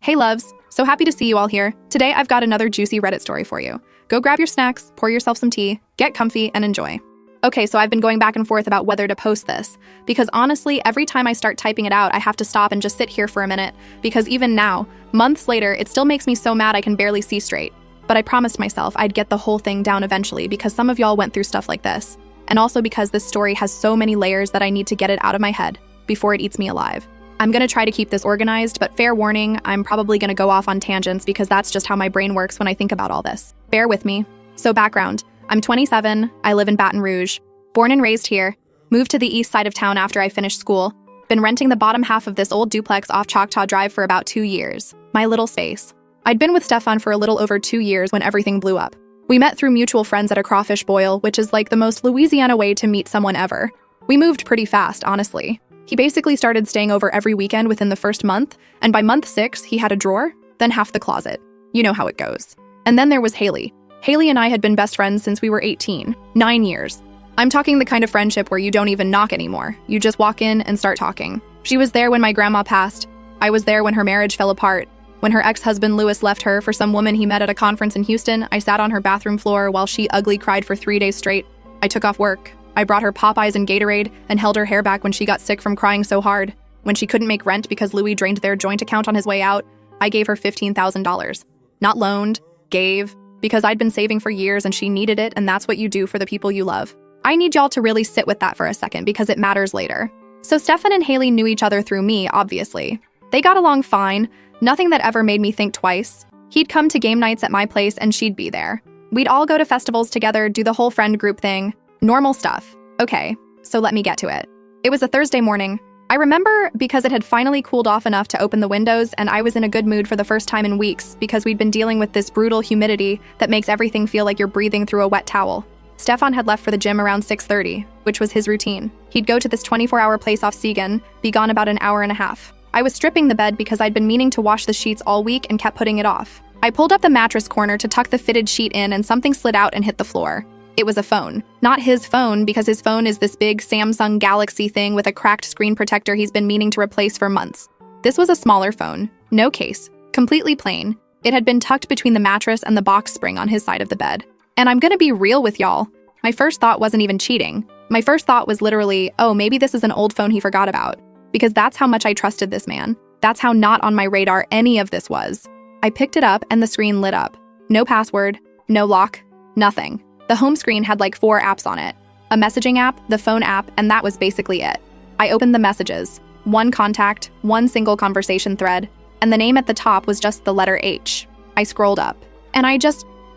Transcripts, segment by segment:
Hey loves, so happy to see you all here. Today I've got another juicy Reddit story for you. Go grab your snacks, pour yourself some tea, get comfy, and enjoy. Okay, so I've been going back and forth about whether to post this, because honestly, every time I start typing it out, I have to stop and just sit here for a minute, because even now, months later, it still makes me so mad I can barely see straight. But I promised myself I'd get the whole thing down eventually because some of y'all went through stuff like this, and also because this story has so many layers that I need to get it out of my head before it eats me alive. I'm gonna try to keep this organized, but fair warning, I'm probably gonna go off on tangents because that's just how my brain works when I think about all this. Bear with me. So background, I'm 27, I live in Baton Rouge, born and raised here, moved to the east side of town after I finished school, been renting the bottom half of this old duplex off Choctaw Drive for about 2 years. My little space. I'd been with Stefan for a little over 2 years when everything blew up. We met through mutual friends at a crawfish boil, which is like the most Louisiana way to meet someone ever. We moved pretty fast, honestly. He basically started staying over every weekend within the first month, and by month 6, he had a drawer, then half the closet. You know how it goes. And then there was Haley. Haley and I had been best friends since we were 18, 9 years. I'm talking the kind of friendship where you don't even knock anymore. You just walk in and start talking. She was there when my grandma passed. I was there when her marriage fell apart. When her ex-husband Lewis left her for some woman he met at a conference in Houston, I sat on her bathroom floor while she ugly cried for 3 days straight. I took off work. I brought her Popeyes and Gatorade and held her hair back when she got sick from crying so hard. When she couldn't make rent because Louis drained their joint account on his way out, I gave her $15,000. Not loaned, gave, because I'd been saving for years and she needed it, and that's what you do for the people you love. I need y'all to really sit with that for a second because it matters later. So Stefan and Haley knew each other through me, obviously. They got along fine, nothing that ever made me think twice. He'd come to game nights at my place and she'd be there. We'd all go to festivals together, do the whole friend group thing. Normal stuff. Okay, so let me get to it. It was a Thursday morning. I remember because it had finally cooled off enough to open the windows and I was in a good mood for the first time in weeks because we'd been dealing with this brutal humidity that makes everything feel like you're breathing through a wet towel. Stefan had left for the gym around 6:30, which was his routine. He'd go to this 24-hour place off Segan, be gone about an hour and a half. I was stripping the bed because I'd been meaning to wash the sheets all week and kept putting it off. I pulled up the mattress corner to tuck the fitted sheet in and something slid out and hit the floor. It was a phone. Not his phone, because his phone is this big Samsung Galaxy thing with a cracked screen protector he's been meaning to replace for months. This was a smaller phone, no case, completely plain. It had been tucked between the mattress and the box spring on his side of the bed. And I'm gonna be real with y'all. My first thought wasn't even cheating. My first thought was literally, oh, maybe this is an old phone he forgot about. Because that's how much I trusted this man. That's how not on my radar any of this was. I picked it up and the screen lit up. No password, no lock, nothing. The home screen had like 4 apps on it. A messaging app, the phone app, and that was basically it. I opened the messages. 1 contact, 1 single conversation thread, and the name at the top was just the letter H. I scrolled up, and I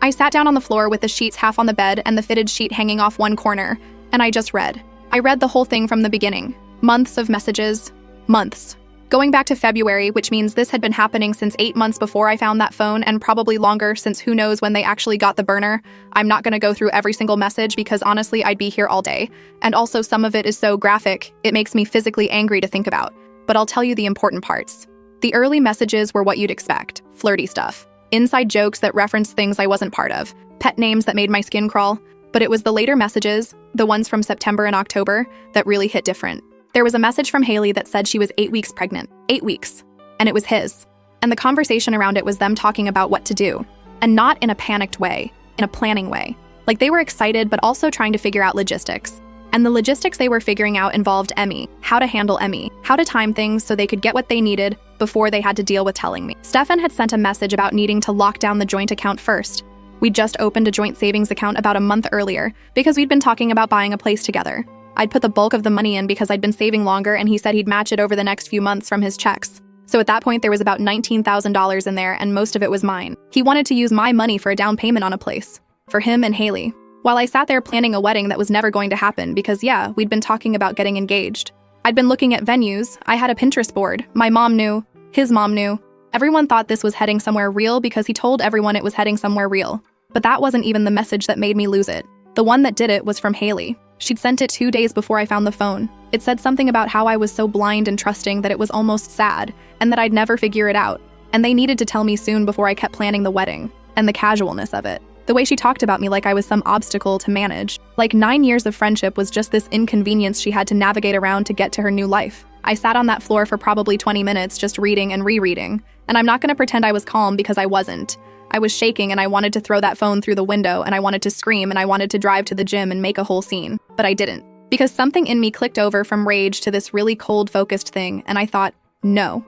sat down on the floor with the sheets half on the bed and the fitted sheet hanging off one corner, and I just read. I read the whole thing from the beginning. Months of messages. Months. Going back to February, which means this had been happening since 8 months before I found that phone, and probably longer since who knows when they actually got the burner. I'm not gonna go through every single message because honestly, I'd be here all day. And also some of it is so graphic, it makes me physically angry to think about. But I'll tell you the important parts. The early messages were what you'd expect. Flirty stuff. Inside jokes that referenced things I wasn't part of. Pet names that made my skin crawl. But it was the later messages, the ones from September and October, that really hit different. There was a message from Haley that said she was 8 weeks pregnant. 8 weeks. And it was his. And the conversation around it was them talking about what to do. And not in a panicked way, in a planning way. Like they were excited, but also trying to figure out logistics. And the logistics they were figuring out involved Emmy, how to handle Emmy, how to time things so they could get what they needed before they had to deal with telling me. Stefan had sent a message about needing to lock down the joint account first. We'd just opened a joint savings account about a month earlier because we'd been talking about buying a place together. I'd put the bulk of the money in because I'd been saving longer and he said he'd match it over the next few months from his checks. So at that point, there was about $19,000 in there and most of it was mine. He wanted to use my money for a down payment on a place. For him and Haley. While I sat there planning a wedding that was never going to happen because yeah, we'd been talking about getting engaged. I'd been looking at venues, I had a Pinterest board, my mom knew, his mom knew. Everyone thought this was heading somewhere real because he told everyone it was heading somewhere real. But that wasn't even the message that made me lose it. The one that did it was from Haley. She'd sent it 2 days before I found the phone. It said something about how I was so blind and trusting that it was almost sad, and that I'd never figure it out. And they needed to tell me soon before I kept planning the wedding, and the casualness of it. The way she talked about me like I was some obstacle to manage. Like 9 years of friendship was just this inconvenience she had to navigate around to get to her new life. I sat on that floor for probably 20 minutes just reading and rereading, And I'm not going to pretend I was calm because I wasn't. I was shaking and I wanted to throw that phone through the window and I wanted to scream and I wanted to drive to the gym and make a whole scene. But I didn't. Because something in me clicked over from rage to this really cold, focused thing, and I thought, no,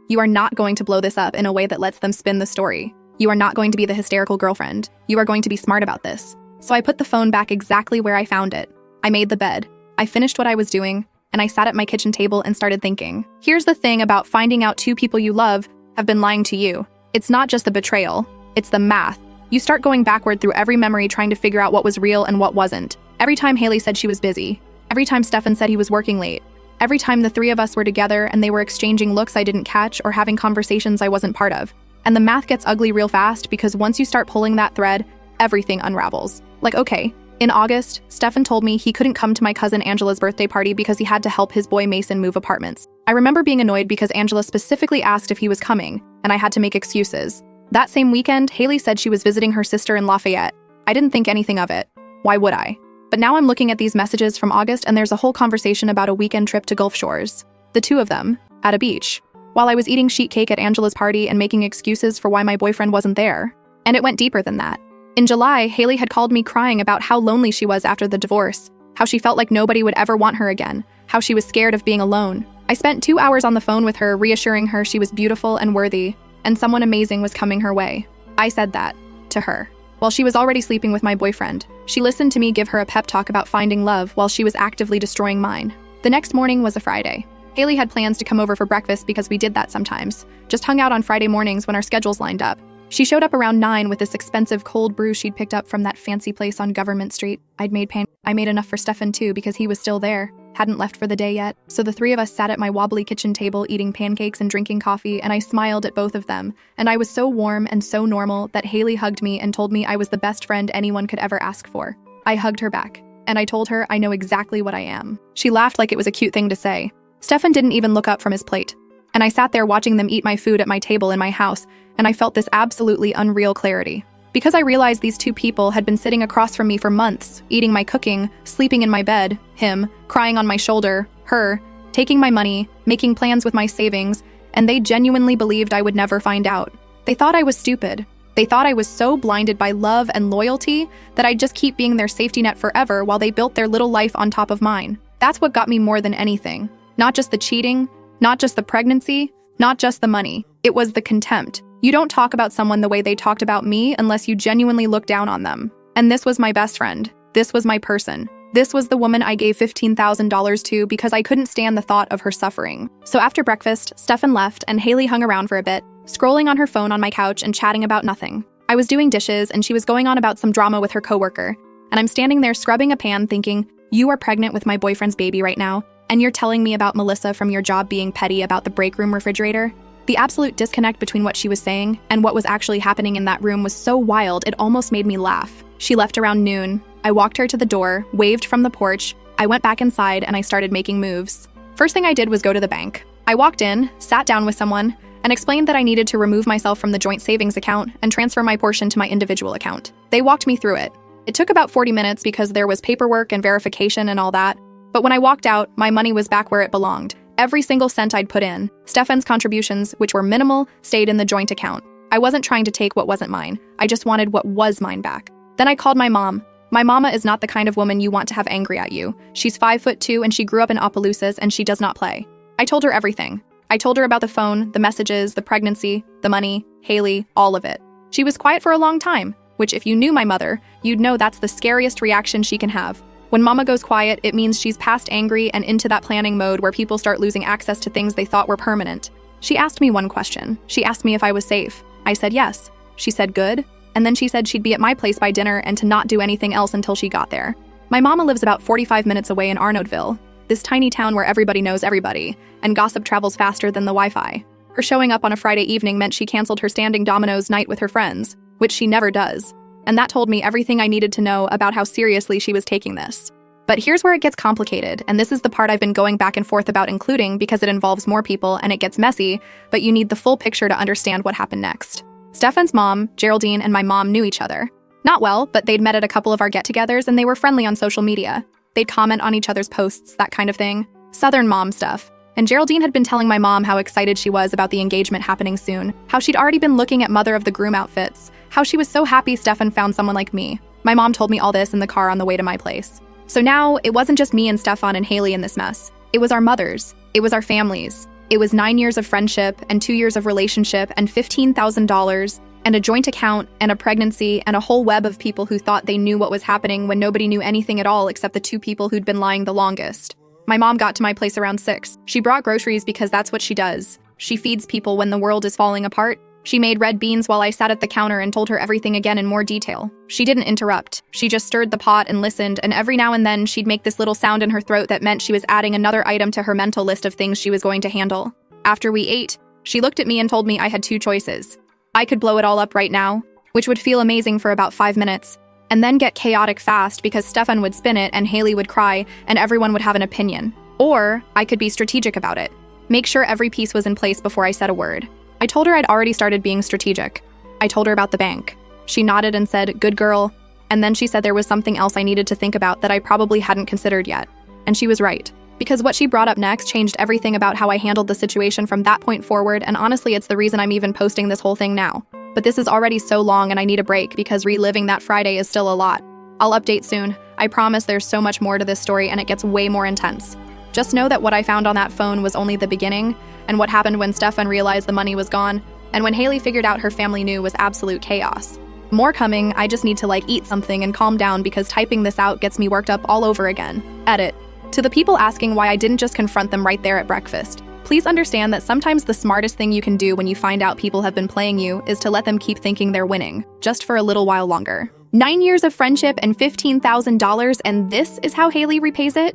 you are not going to blow this up in a way that lets them spin the story. You are not going to be the hysterical girlfriend. You are going to be smart about this. So I put the phone back exactly where I found it. I made the bed. I finished what I was doing, and I sat at my kitchen table and started thinking. Here's the thing about finding out two people you love have been lying to you. It's not just the betrayal, it's the math. You start going backward through every memory trying to figure out what was real and what wasn't. Every time Haley said she was busy. Every time Stefan said he was working late. Every time the three of us were together and they were exchanging looks I didn't catch or having conversations I wasn't part of. And the math gets ugly real fast because once you start pulling that thread, everything unravels. Like, okay, in August, Stefan told me he couldn't come to my cousin Angela's birthday party because he had to help his boy Mason move apartments. I remember being annoyed because Angela specifically asked if he was coming, and I had to make excuses. That same weekend, Haley said she was visiting her sister in Lafayette. I didn't think anything of it. Why would I? But now I'm looking at these messages from August and there's a whole conversation about a weekend trip to Gulf Shores. The two of them, at a beach. While I was eating sheet cake at Angela's party and making excuses for why my boyfriend wasn't there. And it went deeper than that. In July, Haley had called me crying about how lonely she was after the divorce, how she felt like nobody would ever want her again, how she was scared of being alone. I spent 2 hours on the phone with her, reassuring her she was beautiful and worthy, and someone amazing was coming her way. I said that to her. While she was already sleeping with my boyfriend, she listened to me give her a pep talk about finding love while she was actively destroying mine. The next morning was a Friday. Haley had plans to come over for breakfast because we did that sometimes. Just hung out on Friday mornings when our schedules lined up. She showed up around 9 with this expensive cold brew she'd picked up from that fancy place on Government Street. I made enough for Stefan too because he was still there. Hadn't left for the day yet. So the three of us sat at my wobbly kitchen table eating pancakes and drinking coffee, and I smiled at both of them. And I was so warm and so normal that Haley hugged me and told me I was the best friend anyone could ever ask for. I hugged her back, and I told her I know exactly what I am. She laughed like it was a cute thing to say. Stefan didn't even look up from his plate. And I sat there watching them eat my food at my table in my house, and I felt this absolutely unreal clarity. Because I realized these two people had been sitting across from me for months, eating my cooking, sleeping in my bed, him, crying on my shoulder, her, taking my money, making plans with my savings, and they genuinely believed I would never find out. They thought I was stupid. They thought I was so blinded by love and loyalty that I'd just keep being their safety net forever while they built their little life on top of mine. That's what got me more than anything. Not just the cheating, not just the pregnancy, not just the money. It was the contempt. You don't talk about someone the way they talked about me unless you genuinely look down on them. And this was my best friend. This was my person. This was the woman I gave $15,000 to because I couldn't stand the thought of her suffering. So after breakfast, Stefan left and Haley hung around for a bit, scrolling on her phone on my couch and chatting about nothing. I was doing dishes and she was going on about some drama with her coworker. And I'm standing there scrubbing a pan thinking, you are pregnant with my boyfriend's baby right now, and you're telling me about Melissa from your job being petty about the break room refrigerator? The absolute disconnect between what she was saying and what was actually happening in that room was so wild it almost made me laugh. She left around noon. I walked her to the door, waved from the porch. I went back inside and I started making moves. First thing I did was go to the bank. I walked in, sat down with someone, and explained that I needed to remove myself from the joint savings account and transfer my portion to my individual account. They walked me through it. It took about 40 minutes because there was paperwork and verification and all that. But when I walked out, my money was back where it belonged. Every single cent I'd put in. Stefan's contributions, which were minimal, stayed in the joint account. I wasn't trying to take what wasn't mine. I just wanted what was mine back. Then I called my mom. My mama is not the kind of woman you want to have angry at you. She's 5'2" and she grew up in Opelousas and she does not play. I told her everything. I told her about the phone, the messages, the pregnancy, the money, Haley, all of it. She was quiet for a long time, which if you knew my mother, you'd know that's the scariest reaction she can have. When mama goes quiet, it means she's past angry and into that planning mode where people start losing access to things they thought were permanent. She asked me one question. She asked me if I was safe. I said yes. She said good. And then she said she'd be at my place by dinner and to not do anything else until she got there. My mama lives about 45 minutes away in Arnoldville, this tiny town where everybody knows everybody, and gossip travels faster than the Wi-Fi. Her showing up on a Friday evening meant she canceled her standing dominoes night with her friends, which she never does. And that told me everything I needed to know about how seriously she was taking this. But here's where it gets complicated, and this is the part I've been going back and forth about including because it involves more people and it gets messy, but you need the full picture to understand what happened next. Stefan's mom, Geraldine, and my mom knew each other. Not well, but they'd met at a couple of our get-togethers and they were friendly on social media. They'd comment on each other's posts, that kind of thing. Southern mom stuff. And Geraldine had been telling my mom how excited she was about the engagement happening soon, how she'd already been looking at mother of the groom outfits, how she was so happy Stefan found someone like me. My mom told me all this in the car on the way to my place. So now, it wasn't just me and Stefan and Haley in this mess. It was our mothers. It was our families. It was 9 years of friendship and 2 years of relationship and $15,000 and a joint account and a pregnancy and a whole web of people who thought they knew what was happening when nobody knew anything at all except the 2 people who'd been lying the longest. My mom got to my place around 6. She brought groceries because that's what she does. She feeds people when the world is falling apart. She made red beans while I sat at the counter and told her everything again in more detail. She didn't interrupt. She just stirred the pot and listened, and every now and then she'd make this little sound in her throat that meant she was adding another item to her mental list of things she was going to handle. After we ate, she looked at me and told me I had 2 choices. I could blow it all up right now, which would feel amazing for about 5 minutes, and then get chaotic fast because Stefan would spin it and Haley would cry and everyone would have an opinion. Or I could be strategic about it. Make sure every piece was in place before I said a word. I told her I'd already started being strategic. I told her about the bank. She nodded and said, "Good girl." And then she said there was something else I needed to think about that I probably hadn't considered yet. And she was right. Because what she brought up next changed everything about how I handled the situation from that point forward, and honestly, it's the reason I'm even posting this whole thing now. But this is already so long and I need a break because reliving that Friday is still a lot. I'll update soon. I promise there's so much more to this story and it gets way more intense. Just know that what I found on that phone was only the beginning, and what happened when Stefan realized the money was gone, and when Haley figured out her family knew was absolute chaos. More coming. I just need to eat something and calm down because typing this out gets me worked up all over again. Edit. To the people asking why I didn't just confront them right there at breakfast, please understand that sometimes the smartest thing you can do when you find out people have been playing you is to let them keep thinking they're winning, just for a little while longer. 9 years of friendship and $15,000, and this is how Haley repays it?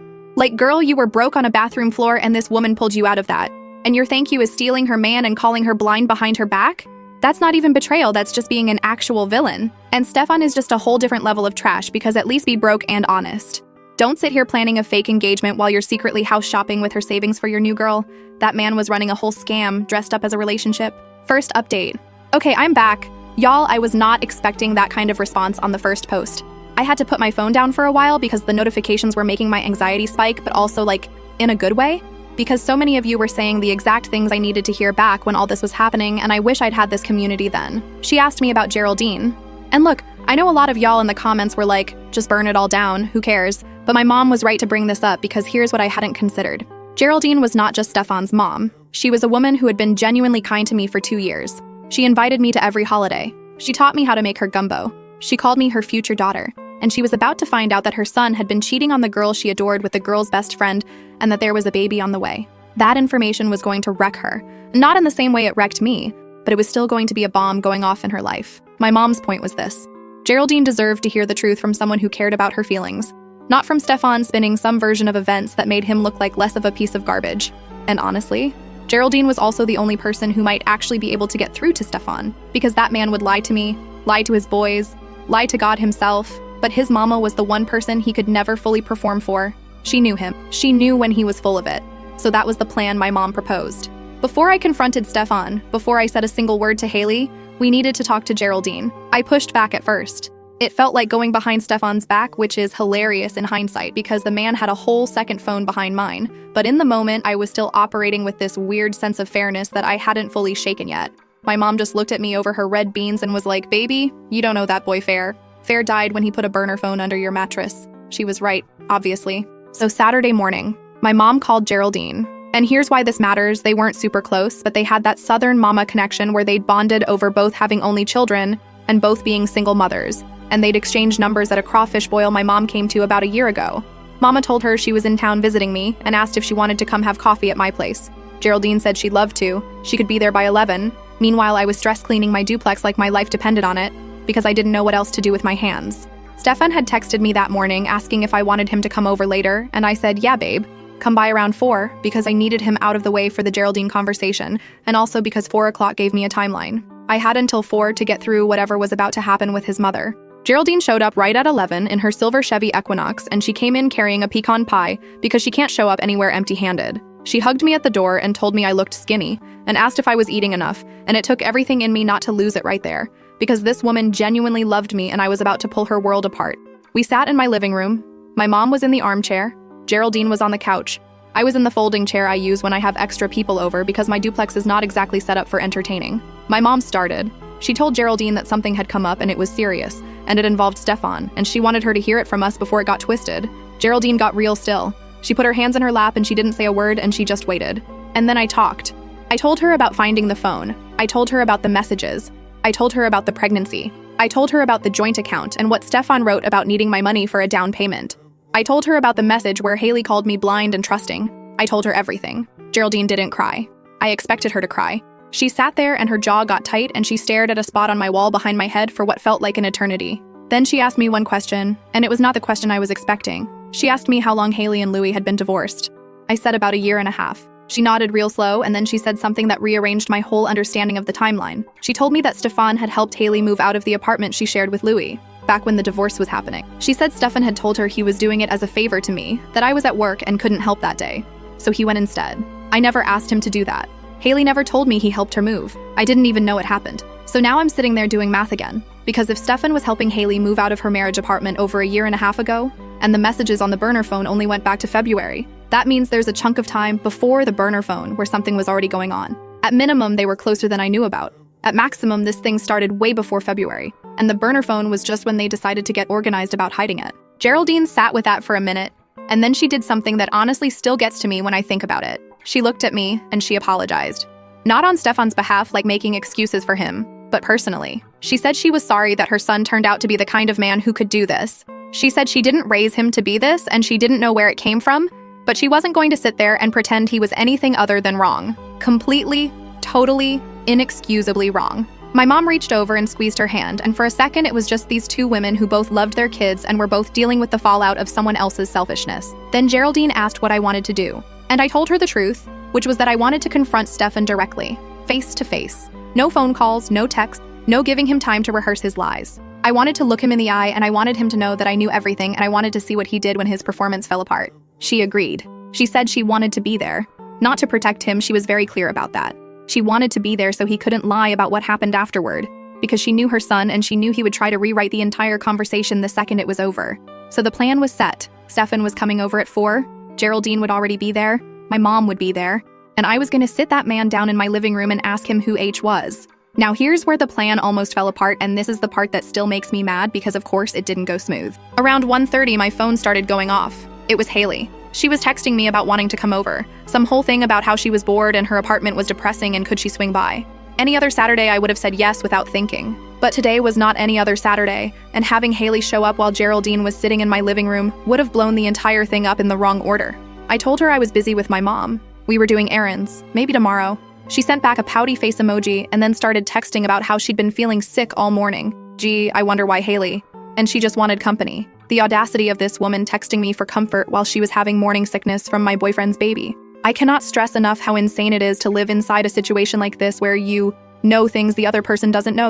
Girl, you were broke on a bathroom floor and this woman pulled you out of that. And your thank you is stealing her man and calling her blind behind her back? That's not even betrayal, that's just being an actual villain. And Stefan is just a whole different level of trash because at least be broke and honest. Don't sit here planning a fake engagement while you're secretly house shopping with her savings for your new girl. That man was running a whole scam dressed up as a relationship. First update. Okay, I'm back. Y'all, I was not expecting that kind of response on the first post. I had to put my phone down for a while because the notifications were making my anxiety spike, but also in a good way. Because so many of you were saying the exact things I needed to hear back when all this was happening, and I wish I'd had this community then. She asked me about Geraldine. And look, I know a lot of y'all in the comments were like, just burn it all down, who cares? But my mom was right to bring this up because here's what I hadn't considered. Geraldine was not just Stefan's mom. She was a woman who had been genuinely kind to me for 2 years. She invited me to every holiday. She taught me how to make her gumbo. She called me her future daughter. And she was about to find out that her son had been cheating on the girl she adored with the girl's best friend and that there was a baby on the way. That information was going to wreck her. Not in the same way it wrecked me, but it was still going to be a bomb going off in her life. My mom's point was this. Geraldine deserved to hear the truth from someone who cared about her feelings, not from Stefan spinning some version of events that made him look like less of a piece of garbage. And honestly, Geraldine was also the only person who might actually be able to get through to Stefan, because that man would lie to me, lie to his boys, lie to God himself, but his mama was the one person he could never fully perform for. She knew him. She knew when he was full of it. So that was the plan my mom proposed. Before I confronted Stefan, before I said a single word to Haley, we needed to talk to Geraldine. I pushed back at first. It felt like going behind Stefan's back, which is hilarious in hindsight because the man had a whole second phone behind mine. But in the moment, I was still operating with this weird sense of fairness that I hadn't fully shaken yet. My mom just looked at me over her red beans and was like, "Baby, you don't know that boy fair. Fair died when he put a burner phone under your mattress." She was right, obviously. So Saturday morning, my mom called Geraldine. And here's why this matters. They weren't super close, but they had that southern mama connection where they'd bonded over both having only children and both being single mothers. And they'd exchanged numbers at a crawfish boil my mom came to about a year ago. Mama told her she was in town visiting me and asked if she wanted to come have coffee at my place. Geraldine said she'd love to. She could be there by 11. Meanwhile, I was stress cleaning my duplex like my life depended on it, because I didn't know what else to do with my hands. Stefan had texted me that morning asking if I wanted him to come over later, and I said, "Yeah, babe. Come by around 4, because I needed him out of the way for the Geraldine conversation, and also because 4 o'clock gave me a timeline. I had until 4 to get through whatever was about to happen with his mother." Geraldine showed up right at 11 in her silver Chevy Equinox, and she came in carrying a pecan pie because she can't show up anywhere empty-handed. She hugged me at the door and told me I looked skinny, and asked if I was eating enough, and it took everything in me not to lose it right there, because this woman genuinely loved me and I was about to pull her world apart. We sat in my living room. My mom was in the armchair. Geraldine was on the couch. I was in the folding chair I use when I have extra people over because my duplex is not exactly set up for entertaining. My mom started. She told Geraldine that something had come up and it was serious, and it involved Stefan, and she wanted her to hear it from us before it got twisted. Geraldine got real still. She put her hands in her lap and she didn't say a word and she just waited. And then I talked. I told her about finding the phone. I told her about the messages. I told her about the pregnancy. I told her about the joint account and what Stefan wrote about needing my money for a down payment. I told her about the message where Haley called me blind and trusting. I told her everything. Geraldine didn't cry. I expected her to cry. She sat there and her jaw got tight and she stared at a spot on my wall behind my head for what felt like an eternity. Then she asked me one question, and it was not the question I was expecting. She asked me how long Haley and Louie had been divorced. I said about 1.5 years. She nodded real slow, and then she said something that rearranged my whole understanding of the timeline. She told me that Stefan had helped Haley move out of the apartment she shared with Louie, back when the divorce was happening. She said Stefan had told her he was doing it as a favor to me, that I was at work and couldn't help that day. So he went instead. I never asked him to do that. Haley never told me he helped her move. I didn't even know it happened. So now I'm sitting there doing math again. Because if Stefan was helping Haley move out of her marriage apartment over 1.5 years ago, and the messages on the burner phone only went back to February, that means there's a chunk of time before the burner phone where something was already going on. At minimum, they were closer than I knew about. At maximum, this thing started way before February, and the burner phone was just when they decided to get organized about hiding it. Geraldine sat with that for a minute, and then she did something that honestly still gets to me when I think about it. She looked at me, and she apologized. Not on Stefan's behalf, like making excuses for him, but personally. She said she was sorry that her son turned out to be the kind of man who could do this. She said she didn't raise him to be this, and she didn't know where it came from, but she wasn't going to sit there and pretend he was anything other than wrong. Completely, totally, inexcusably wrong. My mom reached over and squeezed her hand, and for a second it was just these two women who both loved their kids and were both dealing with the fallout of someone else's selfishness. Then Geraldine asked what I wanted to do, and I told her the truth, which was that I wanted to confront Stefan directly, face to face. No phone calls, no texts, no giving him time to rehearse his lies. I wanted to look him in the eye, and I wanted him to know that I knew everything, and I wanted to see what he did when his performance fell apart. She agreed. She said she wanted to be there. Not to protect him, she was very clear about that. She wanted to be there so he couldn't lie about what happened afterward, because she knew her son and she knew he would try to rewrite the entire conversation the second it was over. So the plan was set. Stefan was coming over at 4, Geraldine would already be there, my mom would be there, and I was going to sit that man down in my living room and ask him who H was. Now here's where the plan almost fell apart, and this is the part that still makes me mad because of course it didn't go smooth. Around 1:30 my phone started going off. It was Haley. She was texting me about wanting to come over. Some whole thing about how she was bored and her apartment was depressing and could she swing by. Any other Saturday I would have said yes without thinking. But today was not any other Saturday, and having Haley show up while Geraldine was sitting in my living room would have blown the entire thing up in the wrong order. I told her I was busy with my mom. We were doing errands, maybe tomorrow. She sent back a pouty face emoji and then started texting about how she'd been feeling sick all morning. Gee, I wonder why Haley. And she just wanted company. The audacity of this woman texting me for comfort while she was having morning sickness from my boyfriend's baby. I cannot stress enough how insane it is to live inside a situation like this where you know things the other person doesn't know,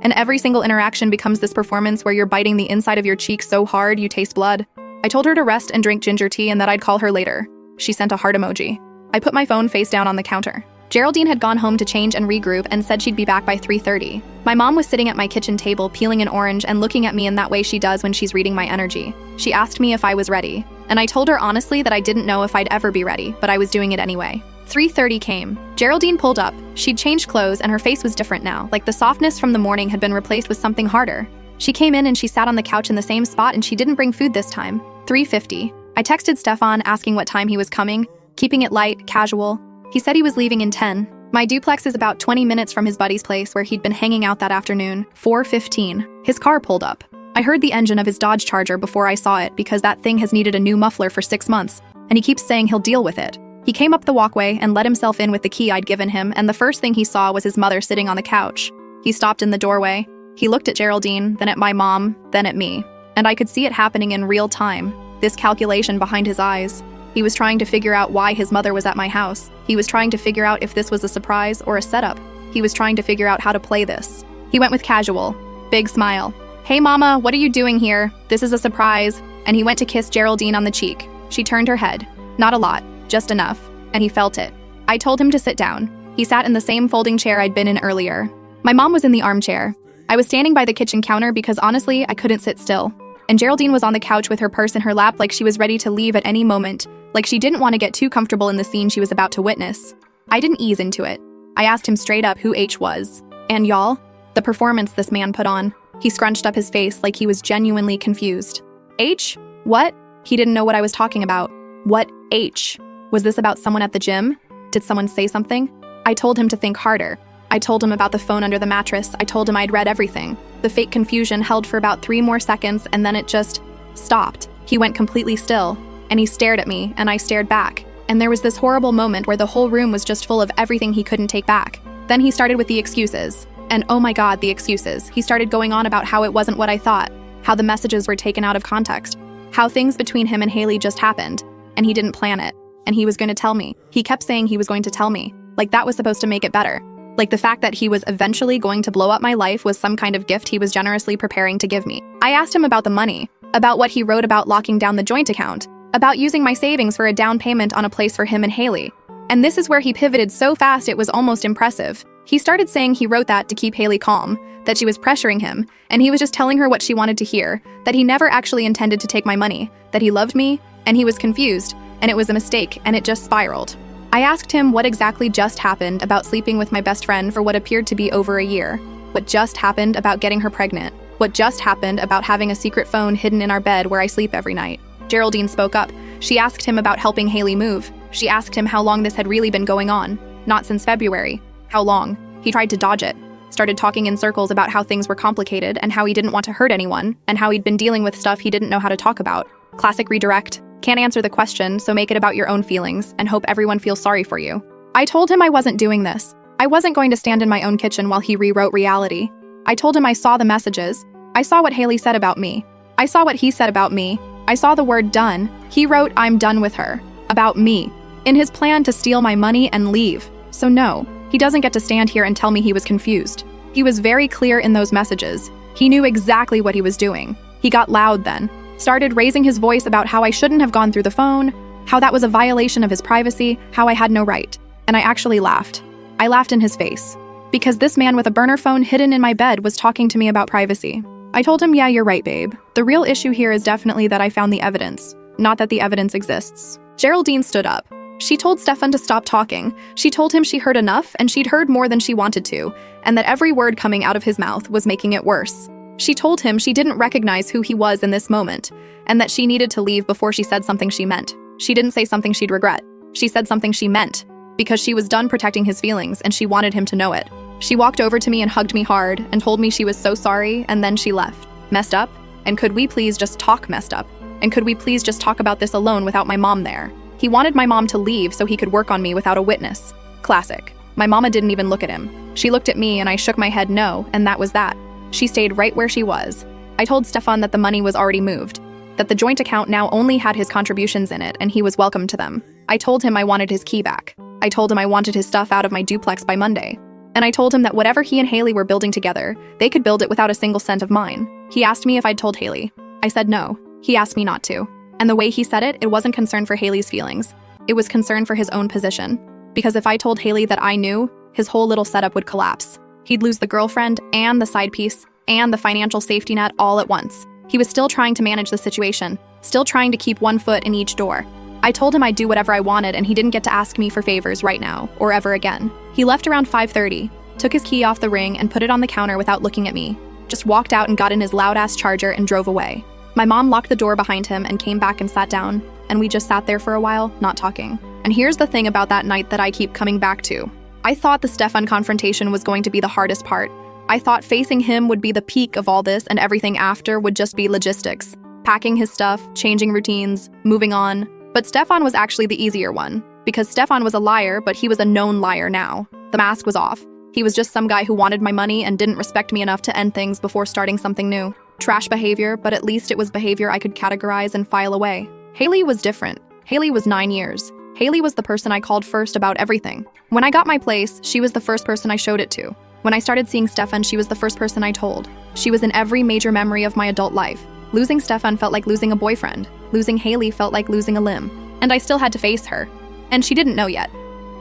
And every single interaction becomes this performance where you're biting the inside of your cheek so hard you taste blood. I told her to rest and drink ginger tea and that I'd call her later. She sent a heart emoji. I put my phone face down on the counter. Geraldine had gone home to change and regroup and said she'd be back by 3:30. My mom was sitting at my kitchen table peeling an orange and looking at me in that way she does when she's reading my energy. She asked me if I was ready, and I told her honestly that I didn't know if I'd ever be ready, but I was doing it anyway. 3:30 came. Geraldine pulled up. She'd changed clothes and her face was different now, like the softness from the morning had been replaced with something harder. She came in and she sat on the couch in the same spot and she didn't bring food this time. 3:50. I texted Stefan asking what time he was coming, keeping it light, casual. He said he was leaving in 10. My duplex is about 20 minutes from his buddy's place where he'd been hanging out that afternoon. 4:15. His car pulled up. I heard the engine of his Dodge Charger before I saw it because that thing has needed a new muffler for 6 months, and he keeps saying he'll deal with it. He came up the walkway and let himself in with the key I'd given him, and the first thing he saw was his mother sitting on the couch. He stopped in the doorway. He looked at Geraldine, then at my mom, then at me. And I could see it happening in real time, this calculation behind his eyes. He was trying to figure out why his mother was at my house. He was trying to figure out if this was a surprise or a setup. He was trying to figure out how to play this. He went with casual, big smile. "Hey mama, what are you doing here? This is a surprise." And he went to kiss Geraldine on the cheek. She turned her head. Not a lot, just enough. And he felt it. I told him to sit down. He sat in the same folding chair I'd been in earlier. My mom was in the armchair. I was standing by the kitchen counter because honestly, I couldn't sit still. And Geraldine was on the couch with her purse in her lap like she was ready to leave at any moment, like she didn't want to get too comfortable in the scene she was about to witness. I didn't ease into it. I asked him straight up who H was. And y'all, the performance this man put on. He scrunched up his face like he was genuinely confused. H? What? He didn't know what I was talking about. What H? Was this about someone at the gym? Did someone say something? I told him to think harder. I told him about the phone under the mattress. I told him I'd read everything. The fake confusion held for about 3 more seconds, and then it just stopped. He went completely still, and he stared at me, and I stared back. And there was this horrible moment where the whole room was just full of everything he couldn't take back. Then he started with the excuses. And oh my God, the excuses. He started going on about how it wasn't what I thought, how the messages were taken out of context, how things between him and Haley just happened, and he didn't plan it. And he was going to tell me. He kept saying he was going to tell me, like that was supposed to make it better. Like the fact that he was eventually going to blow up my life was some kind of gift he was generously preparing to give me. I asked him about the money, about what he wrote about locking down the joint account, about using my savings for a down payment on a place for him and Haley. And this is where he pivoted so fast it was almost impressive. He started saying he wrote that to keep Haley calm, that she was pressuring him, and he was just telling her what she wanted to hear, that he never actually intended to take my money, that he loved me, and he was confused, and it was a mistake, and it just spiraled. I asked him what exactly just happened about sleeping with my best friend for what appeared to be over a year, what just happened about getting her pregnant, what just happened about having a secret phone hidden in our bed where I sleep every night. Geraldine spoke up. She asked him about helping Haley move. She asked him how long this had really been going on. Not since February. How long? He tried to dodge it. Started talking in circles about how things were complicated and how he didn't want to hurt anyone, and how he'd been dealing with stuff he didn't know how to talk about. Classic redirect. Can't answer the question, so make it about your own feelings and hope everyone feels sorry for you. I told him I wasn't doing this. I wasn't going to stand in my own kitchen while he rewrote reality. I told him I saw the messages. I saw what Haley said about me. I saw what he said about me. I saw the word done. He wrote, "I'm done with her." About me. In his plan to steal my money and leave. So no, he doesn't get to stand here and tell me he was confused. He was very clear in those messages. He knew exactly what he was doing. He got loud then. Started raising his voice about how I shouldn't have gone through the phone, how that was a violation of his privacy, how I had no right. And I actually laughed. I laughed in his face. Because this man with a burner phone hidden in my bed was talking to me about privacy. I told him, yeah, you're right, babe. The real issue here is definitely that I found the evidence, not that the evidence exists. Geraldine stood up. She told Stefan to stop talking. She told him she heard enough and she'd heard more than she wanted to, and that every word coming out of his mouth was making it worse. She told him she didn't recognize who he was in this moment, and that she needed to leave before she said something she meant. She didn't say something she'd regret. She said something she meant, because she was done protecting his feelings and she wanted him to know it. She walked over to me and hugged me hard and told me she was so sorry, and then she left. Messed up? And could we please just talk messed up? And could we please just talk about this alone without my mom there? He wanted my mom to leave so he could work on me without a witness. Classic. My mama didn't even look at him. She looked at me and I shook my head no, and that was that. She stayed right where she was. I told Stefan that the money was already moved, that the joint account now only had his contributions in it and he was welcome to them. I told him I wanted his key back. I told him I wanted his stuff out of my duplex by Monday. And I told him that whatever he and Haley were building together, they could build it without a single cent of mine. He asked me if I'd told Haley. I said no. He asked me not to. And the way he said it, it wasn't concern for Haley's feelings. It was concern for his own position. Because if I told Haley that I knew, his whole little setup would collapse. He'd lose the girlfriend and the side piece and the financial safety net all at once. He was still trying to manage the situation, still trying to keep one foot in each door. I told him I'd do whatever I wanted and he didn't get to ask me for favors right now, or ever again. He left around 5:30, took his key off the ring and put it on the counter without looking at me, just walked out and got in his loud-ass Charger and drove away. My mom locked the door behind him and came back and sat down, and we just sat there for a while, not talking. And here's the thing about that night that I keep coming back to. I thought the Stefan confrontation was going to be the hardest part. I thought facing him would be the peak of all this and everything after would just be logistics. Packing his stuff, changing routines, moving on. But Stefan was actually the easier one, because Stefan was a liar, but he was a known liar now. The mask was off. He was just some guy who wanted my money and didn't respect me enough to end things before starting something new. Trash behavior, but at least it was behavior I could categorize and file away. Haley was different. Haley was 9 years. Haley was the person I called first about everything. When I got my place, she was the first person I showed it to. When I started seeing Stefan, she was the first person I told. She was in every major memory of my adult life. Losing Stefan felt like losing a boyfriend. Losing Haley felt like losing a limb. And I still had to face her. And she didn't know yet.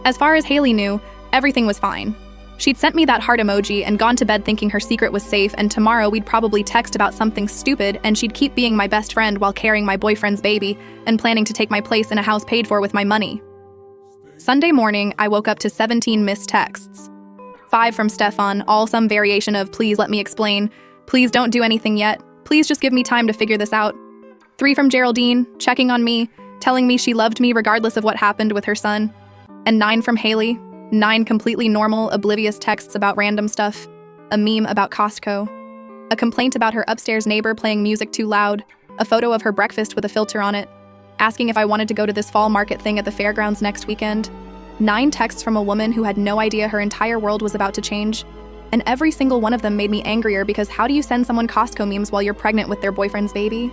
As far as Haley knew, everything was fine. She'd sent me that heart emoji and gone to bed thinking her secret was safe, and tomorrow we'd probably text about something stupid and she'd keep being my best friend while carrying my boyfriend's baby and planning to take my place in a house paid for with my money. Sunday morning, I woke up to 17 missed texts. 5 from Stefan, all some variation of "please let me explain," "please don't do anything yet," "please just give me time to figure this out." 3 from Geraldine, checking on me, telling me she loved me regardless of what happened with her son. And 9 from Haley, 9 completely normal, oblivious texts about random stuff. A meme about Costco. A complaint about her upstairs neighbor playing music too loud. A photo of her breakfast with a filter on it. Asking if I wanted to go to this fall market thing at the fairgrounds next weekend. 9 texts from a woman who had no idea her entire world was about to change. And every single one of them made me angrier because how do you send someone Costco memes while you're pregnant with their boyfriend's baby?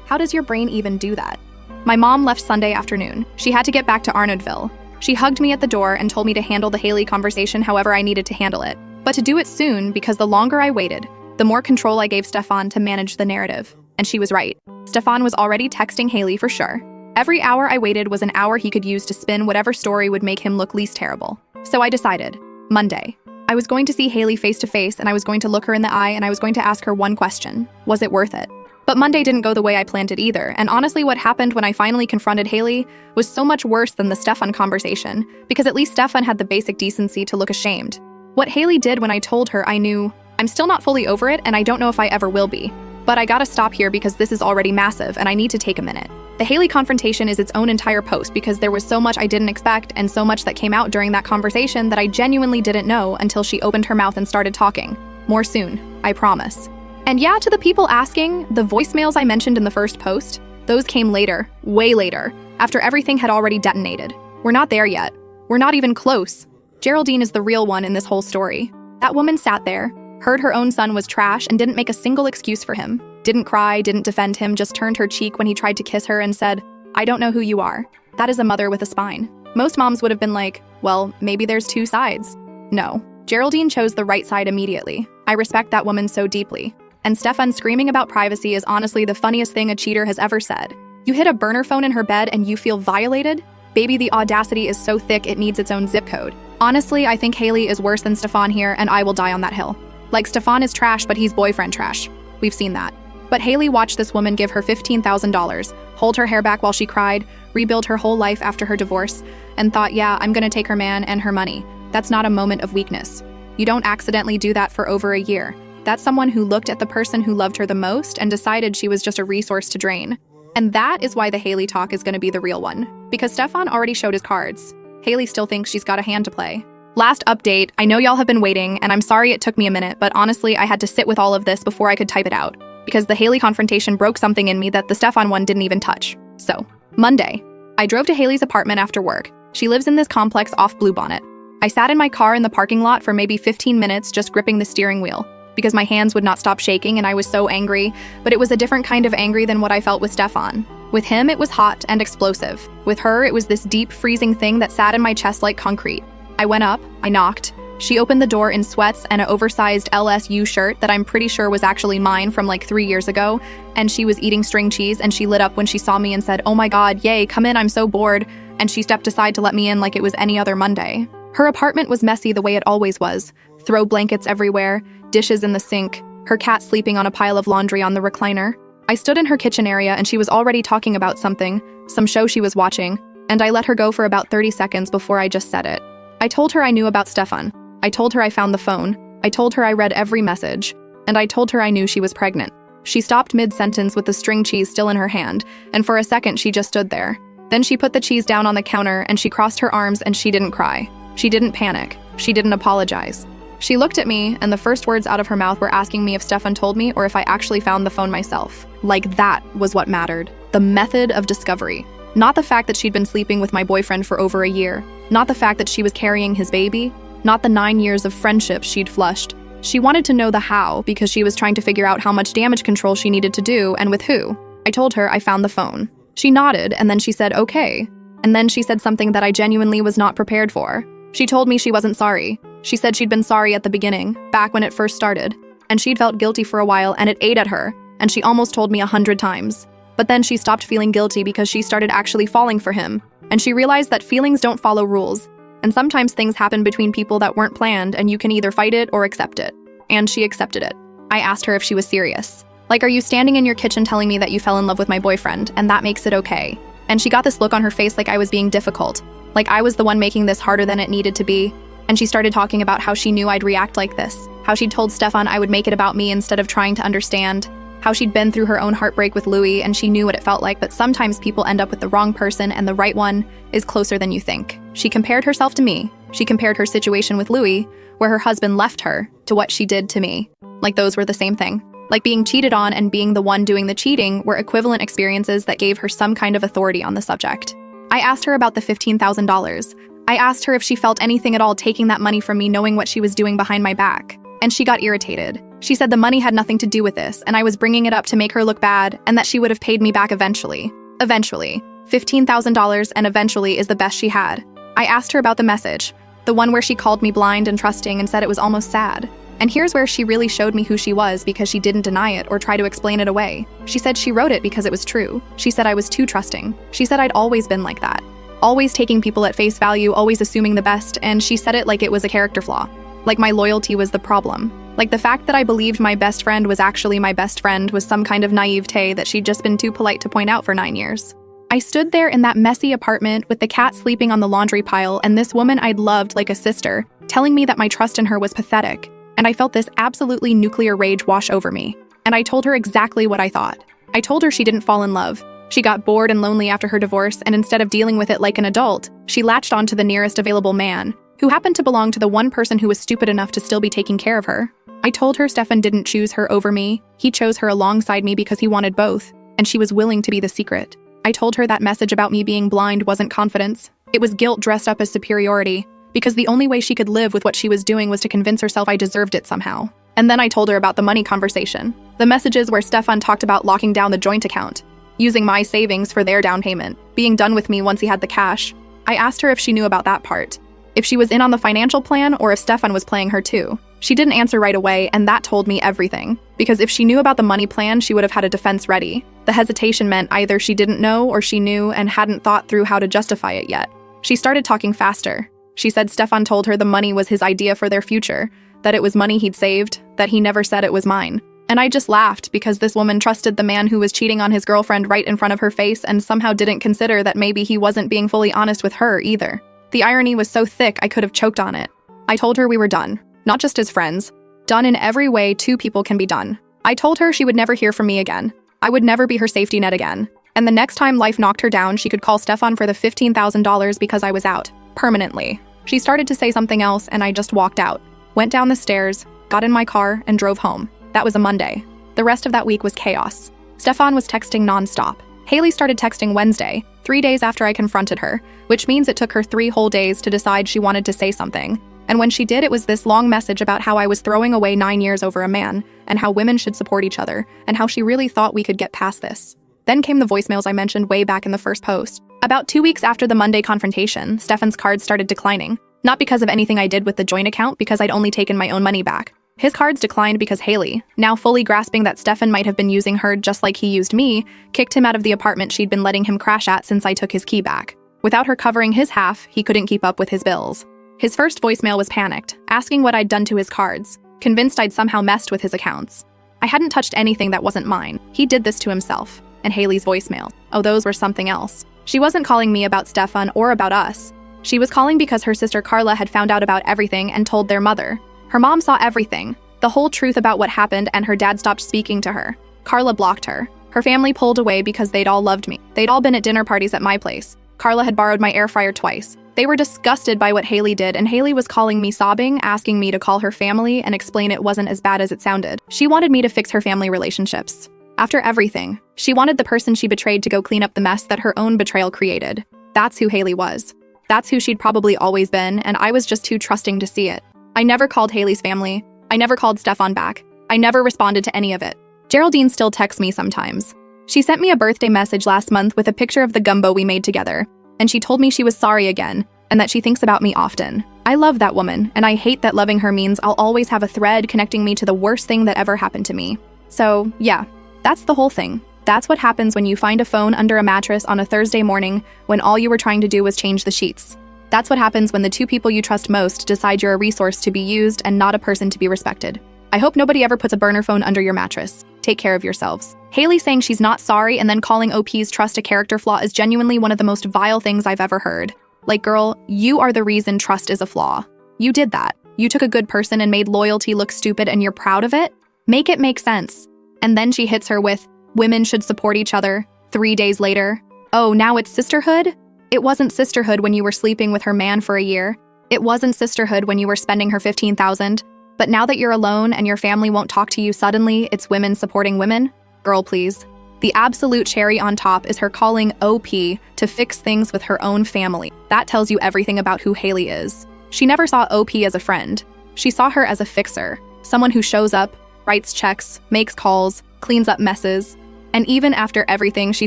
How does your brain even do that? My mom left Sunday afternoon. She had to get back to Arnoldville. She hugged me at the door and told me to handle the Haley conversation however I needed to handle it, but to do it soon because the longer I waited, the more control I gave Stefan to manage the narrative. And she was right. Stefan was already texting Haley for sure. Every hour I waited was an hour he could use to spin whatever story would make him look least terrible. So I decided, Monday. I was going to see Haley face to face and I was going to look her in the eye and I was going to ask her one question. Was it worth it? But Monday didn't go the way I planned it either, and honestly what happened when I finally confronted Haley was so much worse than the Stefan conversation, because at least Stefan had the basic decency to look ashamed. What Haley did when I told her, I knew, I'm still not fully over it and I don't know if I ever will be. But I gotta stop here because this is already massive and I need to take a minute. The Haley confrontation is its own entire post because there was so much I didn't expect and so much that came out during that conversation that I genuinely didn't know until she opened her mouth and started talking. More soon, I promise. And yeah, to the people asking, the voicemails I mentioned in the first post, those came later, way later, after everything had already detonated. We're not there yet. We're not even close. Geraldine is the real one in this whole story. That woman sat there, heard her own son was trash and didn't make a single excuse for him. Didn't cry, didn't defend him, just turned her cheek when he tried to kiss her and said, "I don't know who you are." That is a mother with a spine. Most moms would have been like, well, maybe there's 2 sides. No. Geraldine chose the right side immediately. I respect that woman so deeply. And Stefan screaming about privacy is honestly the funniest thing a cheater has ever said. You hit a burner phone in her bed and you feel violated? Baby, the audacity is so thick it needs its own zip code. Honestly, I think Haley is worse than Stefan here and I will die on that hill. Like, Stefan is trash, but he's boyfriend trash. We've seen that. But Haley watched this woman give her $15,000, hold her hair back while she cried, rebuild her whole life after her divorce, and thought, yeah, I'm gonna take her man and her money. That's not a moment of weakness. You don't accidentally do that for over a year. That's someone who looked at the person who loved her the most and decided she was just a resource to drain. And that is why the Haley talk is gonna be the real one. Because Stefan already showed his cards. Haley still thinks she's got a hand to play. Last update, I know y'all have been waiting, and I'm sorry it took me a minute, but honestly, I had to sit with all of this before I could type it out. Because the Haley confrontation broke something in me that the Stefan one didn't even touch. So, Monday. I drove to Haley's apartment after work. She lives in this complex off Bluebonnet. I sat in my car in the parking lot for maybe 15 minutes just gripping the steering wheel, because my hands would not stop shaking and I was so angry, but it was a different kind of angry than what I felt with Stefan. With him, it was hot and explosive. With her, it was this deep, freezing thing that sat in my chest like concrete. I went up, I knocked. She opened the door in sweats and an oversized LSU shirt that I'm pretty sure was actually mine from like 3 years ago, and she was eating string cheese and she lit up when she saw me and said, "Oh my God, yay, come in, I'm so bored," and she stepped aside to let me in like it was any other Monday. Her apartment was messy the way it always was. Throw blankets everywhere, dishes in the sink, her cat sleeping on a pile of laundry on the recliner. I stood in her kitchen area and she was already talking about something, some show she was watching, and I let her go for about 30 seconds before I just said it. I told her I knew about Stefan. I told her I found the phone. I told her I read every message. And I told her I knew she was pregnant. She stopped mid-sentence with the string cheese still in her hand, and for a second she just stood there. Then she put the cheese down on the counter and she crossed her arms and she didn't cry. She didn't panic. She didn't apologize. She looked at me, and the first words out of her mouth were asking me if Stefan told me or if I actually found the phone myself. Like, that was what mattered. The method of discovery. Not the fact that she'd been sleeping with my boyfriend for over a year. Not the fact that she was carrying his baby. Not the 9 years of friendship she'd flushed. She wanted to know the how because she was trying to figure out how much damage control she needed to do and with who. I told her I found the phone. She nodded, and then she said, okay. And then she said something that I genuinely was not prepared for. She told me she wasn't sorry. She said she'd been sorry at the beginning, back when it first started, and she'd felt guilty for a while and it ate at her, and she almost told me 100 times. But then she stopped feeling guilty because she started actually falling for him, and she realized that feelings don't follow rules. And sometimes things happen between people that weren't planned, and you can either fight it or accept it. And she accepted it. I asked her if she was serious. Like, are you standing in your kitchen telling me that you fell in love with my boyfriend, and that makes it okay? And she got this look on her face like I was being difficult, like I was the one making this harder than it needed to be. And she started talking about how she knew I'd react like this, how she'd told Stefan I would make it about me instead of trying to understand, how she'd been through her own heartbreak with Louis and she knew what it felt like, but sometimes people end up with the wrong person and the right one is closer than you think. She compared herself to me. She compared her situation with Louis, where her husband left her, to what she did to me. Like those were the same thing. Like being cheated on and being the one doing the cheating were equivalent experiences that gave her some kind of authority on the subject. I asked her about the $15,000. I asked her if she felt anything at all taking that money from me knowing what she was doing behind my back. And she got irritated. She said the money had nothing to do with this, and I was bringing it up to make her look bad, and that she would have paid me back eventually. Eventually. $15,000 and eventually is the best she had. I asked her about the message, the one where she called me blind and trusting and said it was almost sad. And here's where she really showed me who she was because she didn't deny it or try to explain it away. She said she wrote it because it was true. She said I was too trusting. She said I'd always been like that. Always taking people at face value, always assuming the best, and she said it like it was a character flaw. Like my loyalty was the problem. Like the fact that I believed my best friend was actually my best friend was some kind of naivete that she'd just been too polite to point out for 9 years. I stood there in that messy apartment with the cat sleeping on the laundry pile and this woman I'd loved like a sister, telling me that my trust in her was pathetic. And I felt this absolutely nuclear rage wash over me. And I told her exactly what I thought. I told her she didn't fall in love. She got bored and lonely after her divorce, and instead of dealing with it like an adult, she latched onto the nearest available man, who happened to belong to the one person who was stupid enough to still be taking care of her. I told her Stefan didn't choose her over me. He chose her alongside me because he wanted both, and she was willing to be the secret. I told her that message about me being blind wasn't confidence. It was guilt dressed up as superiority, because the only way she could live with what she was doing was to convince herself I deserved it somehow. And then I told her about the money conversation, the messages where Stefan talked about locking down the joint account, using my savings for their down payment, being done with me once he had the cash. I asked her if she knew about that part, if she was in on the financial plan or if Stefan was playing her too. She didn't answer right away, and that told me everything, because if she knew about the money plan, she would have had a defense ready. The hesitation meant either she didn't know or she knew and hadn't thought through how to justify it yet. She started talking faster. She said Stefan told her the money was his idea for their future, that it was money he'd saved, that he never said it was mine. And I just laughed because this woman trusted the man who was cheating on his girlfriend right in front of her face and somehow didn't consider that maybe he wasn't being fully honest with her either. The irony was so thick I could have choked on it. I told her we were done, not just as friends. Done in every way two people can be done. I told her she would never hear from me again. I would never be her safety net again. And the next time life knocked her down, she could call Stefan for the $15,000 because I was out. Permanently. She started to say something else and I just walked out. Went down the stairs, got in my car, and drove home. That was a Monday. The rest of that week was chaos. Stefan was texting nonstop. Haley started texting Wednesday, 3 days after I confronted her, which means it took her 3 whole days to decide she wanted to say something. And when she did, it was this long message about how I was throwing away 9 years over a man, and how women should support each other, and how she really thought we could get past this. Then came the voicemails I mentioned way back in the first post. About 2 weeks after the Monday confrontation, Stefan's cards started declining. Not because of anything I did with the joint account, because I'd only taken my own money back. His cards declined because Haley, now fully grasping that Stefan might have been using her just like he used me, kicked him out of the apartment she'd been letting him crash at since I took his key back. Without her covering his half, he couldn't keep up with his bills. His first voicemail was panicked, asking what I'd done to his cards, convinced I'd somehow messed with his accounts. I hadn't touched anything that wasn't mine. He did this to himself. And Haley's voicemail. Oh, those were something else. She wasn't calling me about Stefan or about us. She was calling because her sister Carla had found out about everything and told their mother. Her mom saw everything, the whole truth about what happened, and her dad stopped speaking to her. Carla blocked her. Her family pulled away because they'd all loved me. They'd all been at dinner parties at my place. Carla had borrowed my air fryer twice. They were disgusted by what Haley did, and Haley was calling me sobbing, asking me to call her family and explain it wasn't as bad as it sounded. She wanted me to fix her family relationships. After everything, she wanted the person she betrayed to go clean up the mess that her own betrayal created. That's who Haley was. That's who she'd probably always been, and I was just too trusting to see it. I never called Haley's family. I never called Stefan back. I never responded to any of it. Geraldine still texts me sometimes. She sent me a birthday message last month with a picture of the gumbo we made together, and she told me she was sorry again, and that she thinks about me often. I love that woman, and I hate that loving her means I'll always have a thread connecting me to the worst thing that ever happened to me. So, yeah, that's the whole thing. That's what happens when you find a phone under a mattress on a Thursday morning when all you were trying to do was change the sheets. That's what happens when the two people you trust most decide you're a resource to be used and not a person to be respected. I hope nobody ever puts a burner phone under your mattress. Take care of yourselves. Haley saying she's not sorry and then calling OP's trust a character flaw is genuinely one of the most vile things I've ever heard. Like, girl, you are the reason trust is a flaw. You did that. You took a good person and made loyalty look stupid and you're proud of it? Make it make sense. And then she hits her with, women should support each other. 3 days later. Oh, now it's sisterhood? It wasn't sisterhood when you were sleeping with her man for a year. It wasn't sisterhood when you were spending her $15,000. But now that you're alone and your family won't talk to you suddenly, it's women supporting women? Girl, please. The absolute cherry on top is her calling OP to fix things with her own family. That tells you everything about who Haley is. She never saw OP as a friend. She saw her as a fixer, someone who shows up, writes checks, makes calls, cleans up messes. And even after everything, she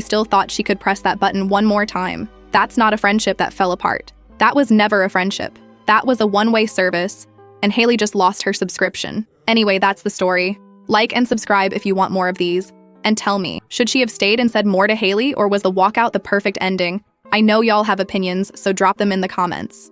still thought she could press that button one more time. That's not a friendship that fell apart. That was never a friendship. That was a one-way service. And Haley just lost her subscription. Anyway, that's the story. Like and subscribe if you want more of these. And tell me, should she have stayed and said more to Haley, or was the walkout the perfect ending? I know y'all have opinions, so drop them in the comments.